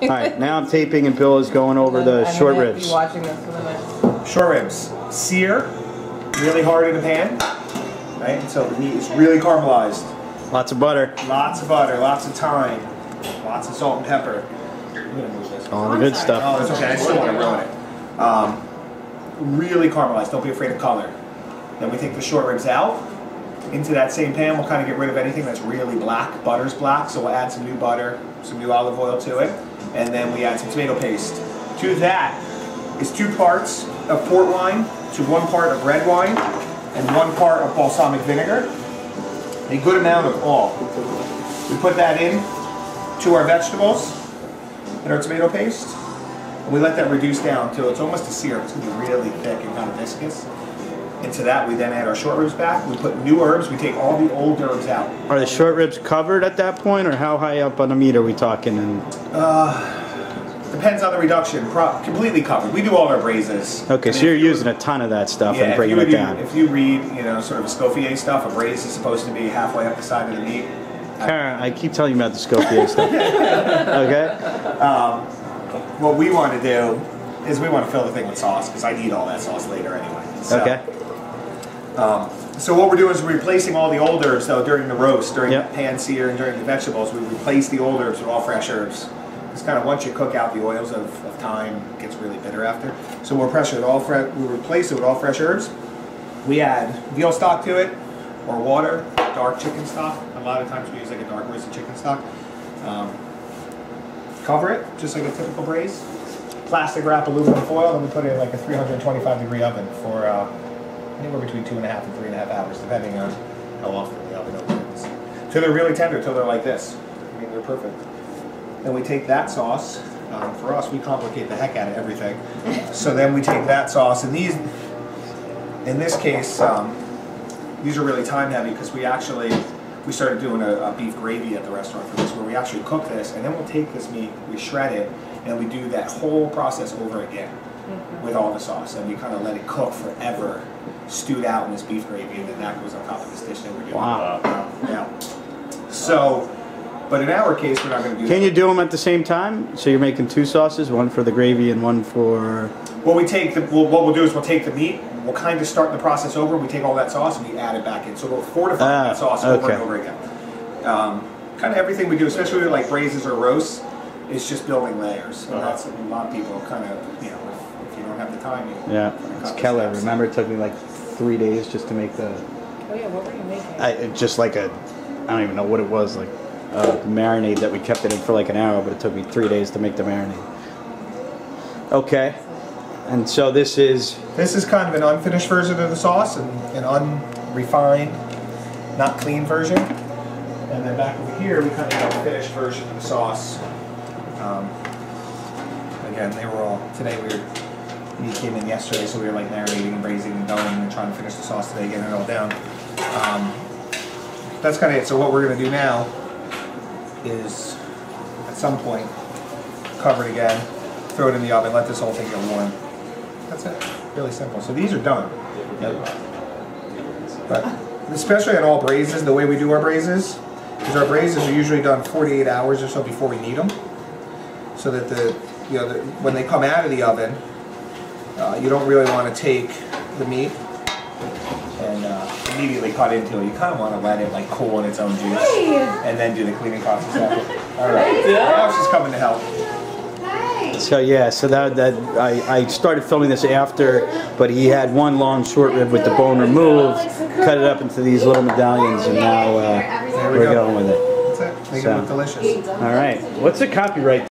All right, now I'm taping and Bill is going over the short ribs. Be watching this for the next. Short ribs, sear, really hard in the pan, right? So the meat is really caramelized. Lots of butter. Lots of butter, lots of thyme, lots of salt and pepper. I'm gonna move this. All the good stuff. Oh, it's okay. I still want to ruin it. Really caramelized. Don't be afraid of color. Then we take the short ribs out. Into that same pan, we'll kind of get rid of anything that's really black. Butter's black, so we'll add some new butter, some new olive oil to it, and then we add some tomato paste. To that is 2 parts of port wine to 1 part of red wine and 1 part of balsamic vinegar. A good amount of all. We put that in to our vegetables and our tomato paste, and we let that reduce down until it's almost a syrup. It's going to be really thick and kind of viscous. Into that, we then add our short ribs back. We put new herbs. We take all the old herbs out. Are the short ribs covered at that point, or how high up on the meat are we talking? And depends on the reduction. Completely covered. We do all our braises. okay, so you're using a ton of that stuff and bringing it down. If you read, sort of Escoffier stuff, a braise is supposed to be halfway up the side of the meat. Karen, I keep telling you about the Escoffier stuff. Okay. What we want to do is we want to fill the thing with sauce because I need all that sauce later anyway. So, okay. So what we're doing is we're replacing all the old herbs though during the roast, during the pan sear, and during the vegetables. We replace the old herbs with all fresh herbs. It's kind of once you cook out the oils of thyme, it gets really bitter after. So we'll replace it with all fresh herbs. We add veal stock to it, or water, dark chicken stock. A lot of times we use like a dark roasted chicken stock. Cover it just like a typical braise. Plastic wrap aluminum foil, and we put it in like a 325-degree oven for anywhere between 2.5 and 3.5 hours, depending on how often the oven opens. Till they're really tender, till they're like this. I mean, they're perfect. Then we take that sauce. For us, we complicate the heck out of everything. So then we take that sauce, and these, in this case, these are really time heavy because we started doing a beef gravy at the restaurant for this, where we actually cook this, and then we'll take this meat, we shred it, and we do that whole process over again with all the sauce, and we kind of let it cook forever, stewed out in this beef gravy, and then that goes on top of this dish that we're doing. Wow. Yeah. So, but in our case, we're not going to do that. Can you do them at the same time? So you're making 2 sauces, one for the gravy and one for... Well, what we'll do is we'll take the meat, we'll kind of start the process over, we take all that sauce and we add it back in. So we'll fortify that sauce over and over again. Kind of everything we do, especially with like braises or roasts, is just building layers. And that's a lot of people kind of, if you don't have the time, it's Keller. Remember, it took me like 3 days just to make the... Oh yeah, what were you making? Just like I don't even know what it was, like marinade that we kept it in for like an hour, but it took me 3 days to make the marinade. Okay. And so this is kind of an unfinished version of the sauce, and an unrefined, not clean version. And then back over here, we kind of have a finished version of the sauce. Again, they were all, meat came in yesterday, so we were like marinating and braising and going and trying to finish the sauce today, getting it all down. That's kind of it. So what we're going to do now is, at some point, cover it again, throw it in the oven, let this whole thing get warm. That's it. Really simple. So these are done. But especially on all braises, the way we do our braises is our braises are usually done 48 hours or so before we need them, so that when they come out of the oven, you don't really want to take the meat and immediately cut into it. You kind of want to let it like cool in its own juice, and then do the cleaning process after. All right. Now she's coming to help. so yeah. So that I started filming this after, but he had one long short rib with the bone removed, cut it up into these little medallions, and now we're going with it. That's it. Make it look delicious. All right. What's the copyright?